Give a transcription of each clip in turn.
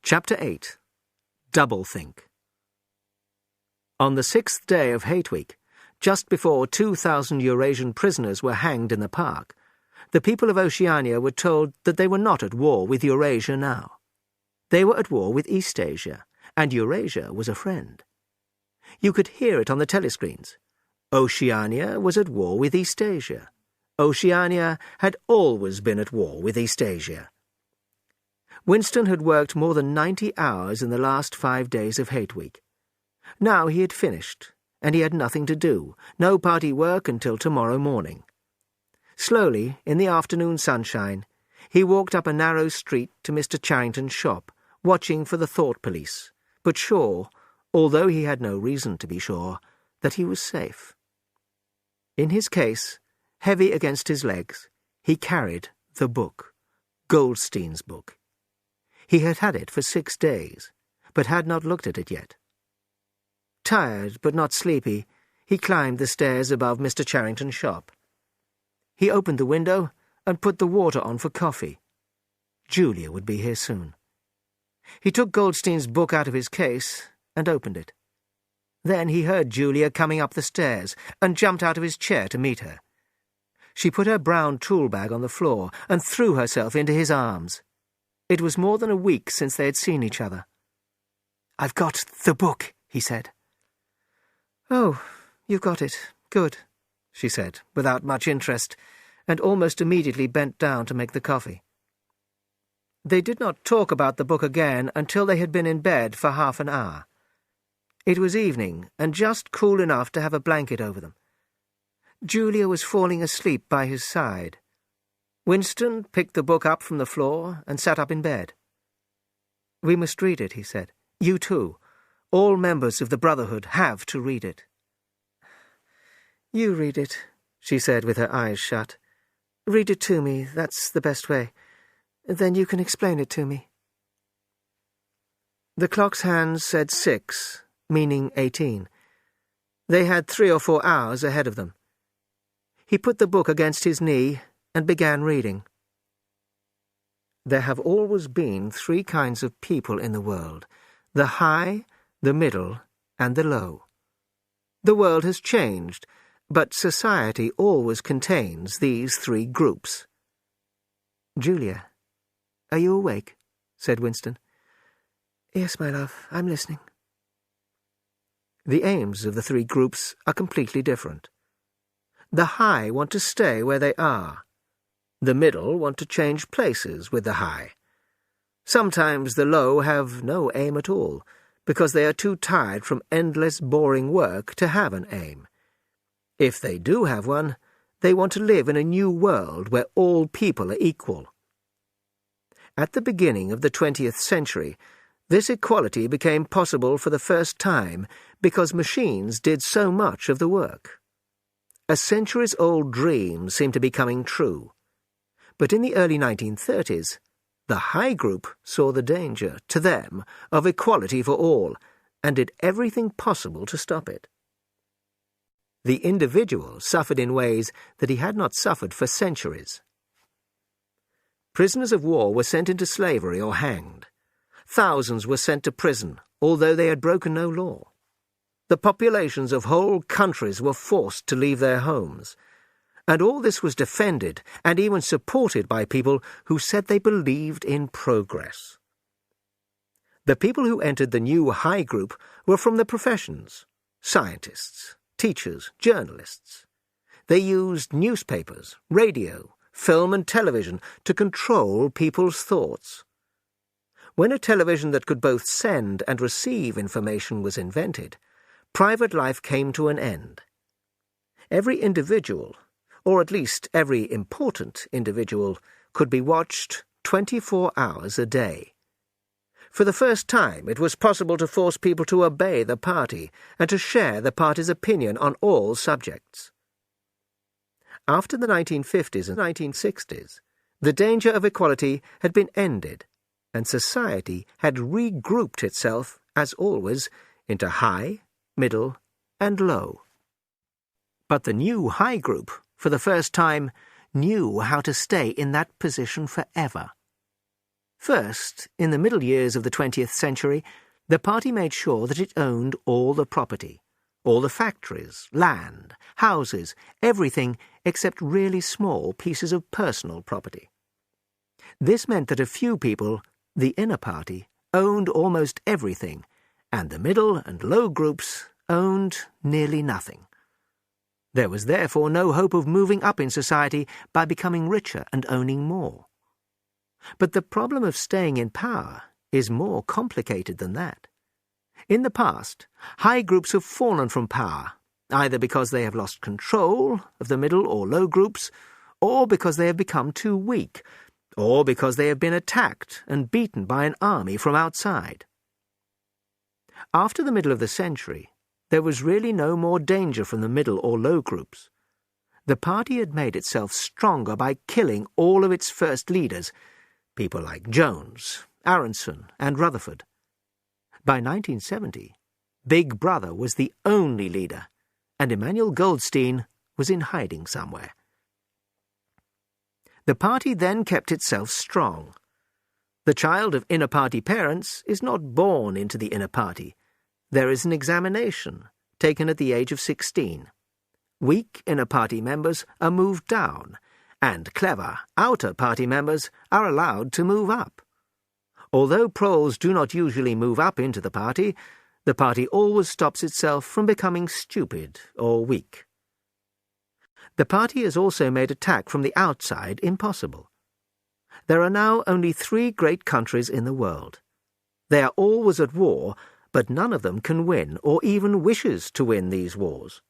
Chapter 8. Doublethink. On the 6th day of Hate Week, just before 2,000 Eurasian prisoners were hanged in the park, the people of Oceania were told that they were not at war with Eurasia now. They were at war with Eastasia, and Eurasia was a friend. You could hear it on the telescreens. Oceania was at war with Eastasia. Oceania had always been at war with Eastasia. Winston had worked more than 90 hours in the last 5 days of Hate Week. Now he had finished, and he had nothing to do, no party work until tomorrow morning. Slowly, in the afternoon sunshine, he walked up a narrow street to Mr. Charrington's shop, watching for the thought police, but sure, although he had no reason to be sure, that he was safe. In his case, heavy against his legs, he carried the book, Goldstein's book. He had had it for 6 days, but had not looked at it yet. Tired, but not sleepy, he climbed the stairs above Mr. Charrington's shop. He opened the window and put the water on for coffee. Julia would be here soon. He took Goldstein's book out of his case and opened it. Then he heard Julia coming up the stairs and jumped out of his chair to meet her. She put her brown tool bag on the floor and threw herself into his arms. It was more than a week since they had seen each other. "I've got the book," he said. "Oh, you've got it. Good," she said, without much interest, and almost immediately bent down to make the coffee. They did not talk about the book again until they had been in bed for half an hour. It was evening, and just cool enough to have a blanket over them. Julia was falling asleep by his side. Winston picked the book up from the floor and sat up in bed. "We must read it," he said. "You too. All members of the Brotherhood have to read it." "You read it," she said with her eyes shut. "Read it to me, that's the best way. Then you can explain it to me." The clock's hands said 6, meaning 18. They had 3 or 4 hours ahead of them. He put the book against his knee and began reading. There have always been 3 kinds of people in the world: the high, the middle, and the low. The world has changed, but society always contains these 3 groups. "Julia, are you awake?" said Winston. "Yes, my love, I'm listening." The aims of the 3 groups are completely different. The high want to stay where they are. The middle want to change places with the high. Sometimes the low have no aim at all, because they are too tired from endless boring work to have an aim. If they do have one, they want to live in a new world where all people are equal. At the beginning of the 20th century, this equality became possible for the first time because machines did so much of the work. A centuries-old dream seemed to be coming true. But in the early 1930s, the high group saw the danger, to them, of equality for all, and did everything possible to stop it. The individual suffered in ways that he had not suffered for centuries. Prisoners of war were sent into slavery or hanged. Thousands were sent to prison, although they had broken no law. The populations of whole countries were forced to leave their homes. And all this was defended and even supported by people who said they believed in progress. The people who entered the new high group were from the professions: scientists, teachers, journalists. They used newspapers, radio, film and television to control people's thoughts. When a television that could both send and receive information was invented, private life came to an end. Every individual, or at least every important individual, could be watched 24 hours a day. For the first time, it was possible to force people to obey the party and to share the party's opinion on all subjects. After the 1950s and 1960s, the danger of equality had been ended, and society had regrouped itself, as always, into high, middle, and low. But the new high group, for the first time, knew how to stay in that position forever. First, in the middle years of the 20th century, the party made sure that it owned all the property, all the factories, land, houses, everything except really small pieces of personal property. This meant that a few people, the inner party, owned almost everything, and the middle and low groups owned nearly nothing. There was therefore no hope of moving up in society by becoming richer and owning more. But the problem of staying in power is more complicated than that. In the past, high groups have fallen from power, either because they have lost control of the middle or low groups, or because they have become too weak, or because they have been attacked and beaten by an army from outside. After the middle of the century, there was really no more danger from the middle or low groups. The party had made itself stronger by killing all of its first leaders, people like Jones, Aronson, and Rutherford. By 1970, Big Brother was the only leader, and Emmanuel Goldstein was in hiding somewhere. The party then kept itself strong. The child of inner party parents is not born into the inner party. There is an examination, taken at the age of 16. Weak inner party members are moved down, and clever outer party members are allowed to move up. Although proles do not usually move up into the party always stops itself from becoming stupid or weak. The party has also made attack from the outside impossible. There are now only 3 great countries in the world. They are always at war, but none of them can win or even wishes to win these wars.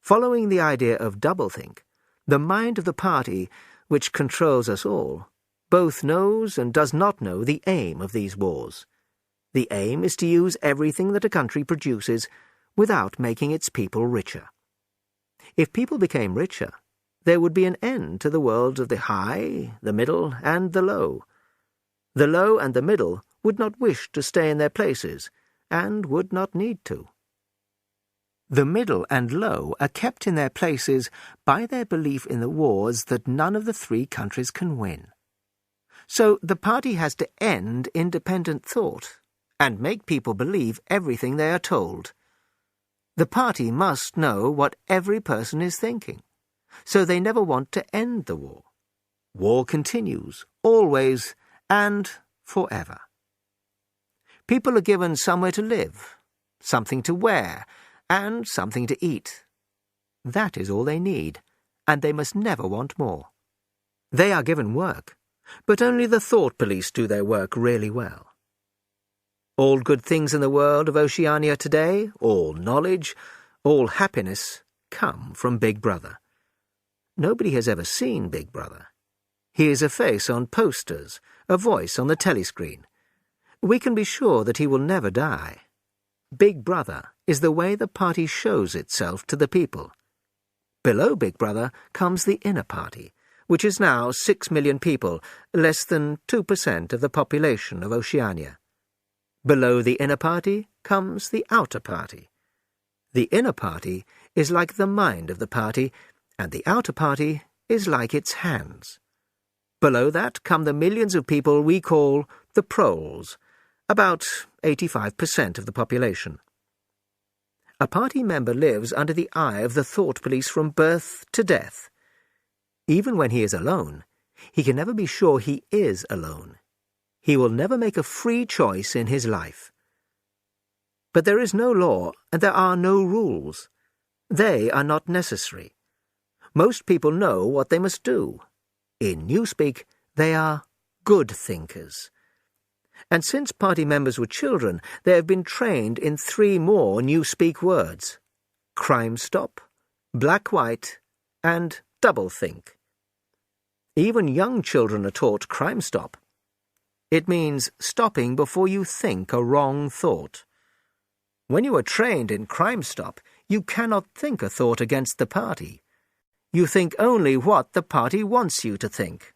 Following the idea of doublethink, the mind of the party, which controls us all, both knows and does not know the aim of these wars. The aim is to use everything that a country produces without making its people richer. If people became richer, there would be an end to the worlds of the high, the middle, and the low. The low and the middle would not wish to stay in their places, and would not need to. The middle and low are kept in their places by their belief in the wars that none of the 3 countries can win. So the party has to end independent thought and make people believe everything they are told. The party must know what every person is thinking, so they never want to end the war. War continues, always and forever. People are given somewhere to live, something to wear, and something to eat. That is all they need, and they must never want more. They are given work, but only the thought police do their work really well. All good things in the world of Oceania today, all knowledge, all happiness, come from Big Brother. Nobody has ever seen Big Brother. He is a face on posters, a voice on the telescreen. We can be sure that he will never die. Big Brother is the way the party shows itself to the people. Below Big Brother comes the inner party, which is now 6 million people, less than 2% of the population of Oceania. Below the inner party comes the outer party. The inner party is like the mind of the party, and the outer party is like its hands. Below that come the millions of people we call the proles, about 85% of the population. A party member lives under the eye of the thought police from birth to death. Even when he is alone, he can never be sure he is alone. He will never make a free choice in his life. But there is no law and there are no rules. They are not necessary. Most people know what they must do. In Newspeak, they are good thinkers. And since party members were children, they have been trained in 3 more Newspeak words: crime stop, black-white, and double-think. Even young children are taught crime stop. It means stopping before you think a wrong thought. When you are trained in crime stop, you cannot think a thought against the party. You think only what the party wants you to think.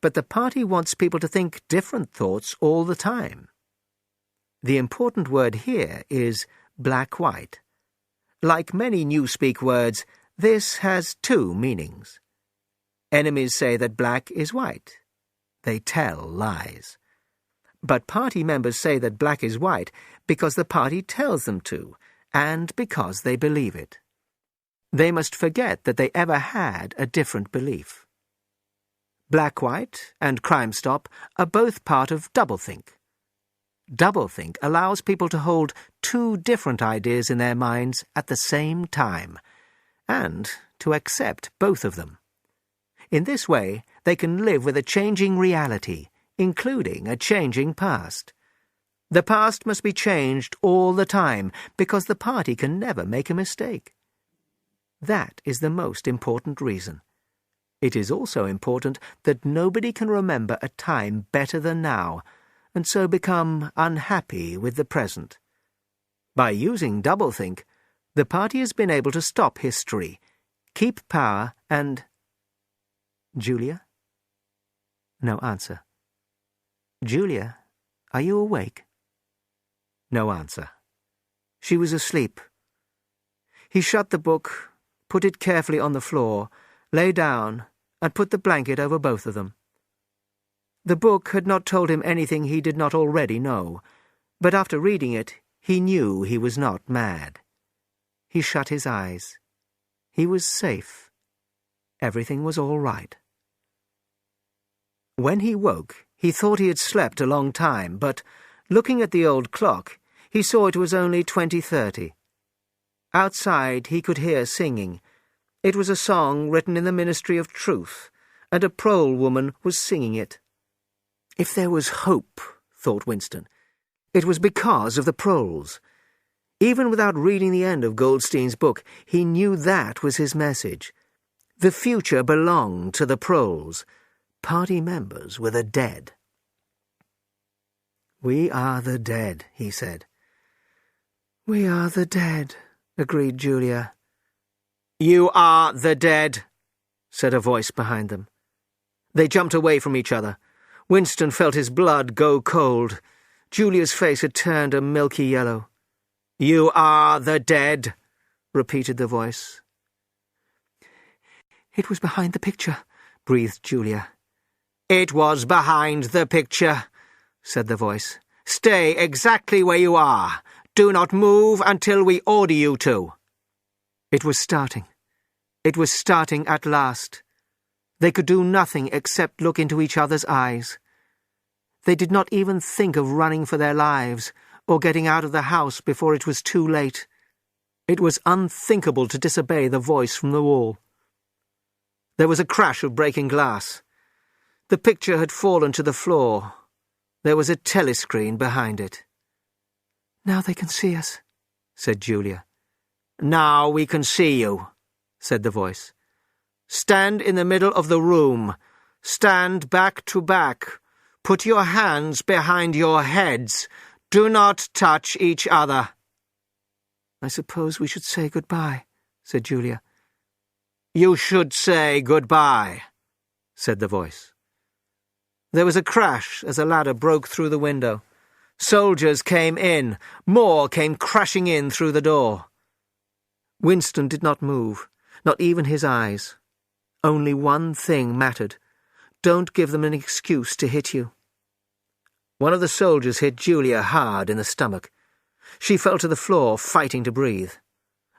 But the party wants people to think different thoughts all the time. The important word here is black-white. Like many Newspeak words, this has 2 meanings. Enemies say that black is white. they tell lies. But party members say that black is white because the party tells them to, and because they believe it. They must forget that they ever had a different belief. Black-white and Crime Stop are both part of doublethink. Doublethink allows people to hold two different ideas in their minds at the same time, and to accept both of them. In this way, they can live with a changing reality, including a changing past. The past must be changed all the time because the party can never make a mistake. That is the most important reason. It is also important that nobody can remember a time better than now, and so become unhappy with the present. By using doublethink, the party has been able to stop history, keep power, and... Julia? No answer. Julia, are you awake? No answer. She was asleep. He shut the book, put it carefully on the floor, lay down, and put the blanket over both of them. The book had not told him anything he did not already know, but after reading it, he knew he was not mad. He shut his eyes. He was safe. Everything was all right. When he woke, he thought he had slept a long time, but, looking at the old clock, he saw it was only 20:30. Outside he could hear singing. It was a song written in the Ministry of Truth, and a prole woman was singing it. If there was hope, thought Winston, it was because of the proles. Even without reading the end of Goldstein's book, he knew that was his message. The future belonged to the proles. Party members were the dead. "We are the dead," he said. "We are the dead," agreed Julia. "You are the dead," said a voice behind them. They jumped away from each other. Winston felt his blood go cold. Julia's face had turned a milky yellow. "You are the dead," repeated the voice. "It was behind the picture," breathed Julia. "It was behind the picture," said the voice. "Stay exactly where you are. Do not move until we order you to." It was starting. It was starting at last. They could do nothing except look into each other's eyes. They did not even think of running for their lives or getting out of the house before it was too late. It was unthinkable to disobey the voice from the wall. There was a crash of breaking glass. The picture had fallen to the floor. There was a telescreen behind it. "Now they can see us," said Julia. "Now we can see you," said the voice. "Stand in the middle of the room. Stand back to back. Put your hands behind your heads. Do not touch each other." "I suppose we should say goodbye," said Julia. "You should say goodbye," said the voice. There was a crash as a ladder broke through the window. Soldiers came in. More came crashing in through the door. Winston did not move, not even his eyes. Only one thing mattered. Don't give them an excuse to hit you. One of the soldiers hit Julia hard in the stomach. She fell to the floor, fighting to breathe.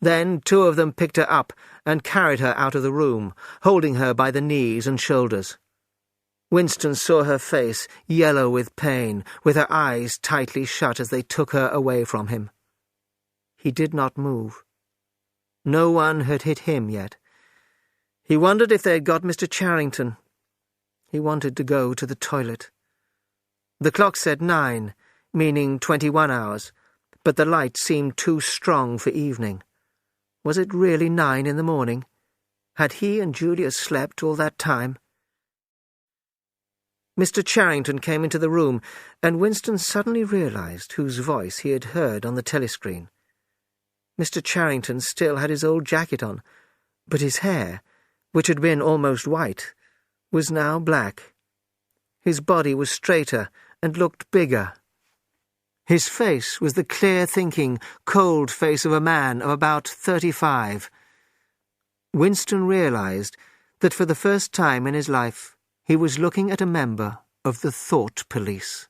Then 2 of them picked her up and carried her out of the room, holding her by the knees and shoulders. Winston saw her face, yellow with pain, with her eyes tightly shut as they took her away from him. He did not move. No one had hit him yet. He wondered if they had got Mr. Charrington. He wanted to go to the toilet. The clock said 9, meaning 21 hours, but the light seemed too strong for evening. Was it really 9 in the morning? Had he and Julia slept all that time? Mr. Charrington came into the room, and Winston suddenly realized whose voice he had heard on the telescreen. Mr. Charrington still had his old jacket on, but his hair, which had been almost white, was now black. His body was straighter and looked bigger. His face was the clear-thinking, cold face of a man of about 35. Winston realized that for the first time in his life he was looking at a member of the thought police.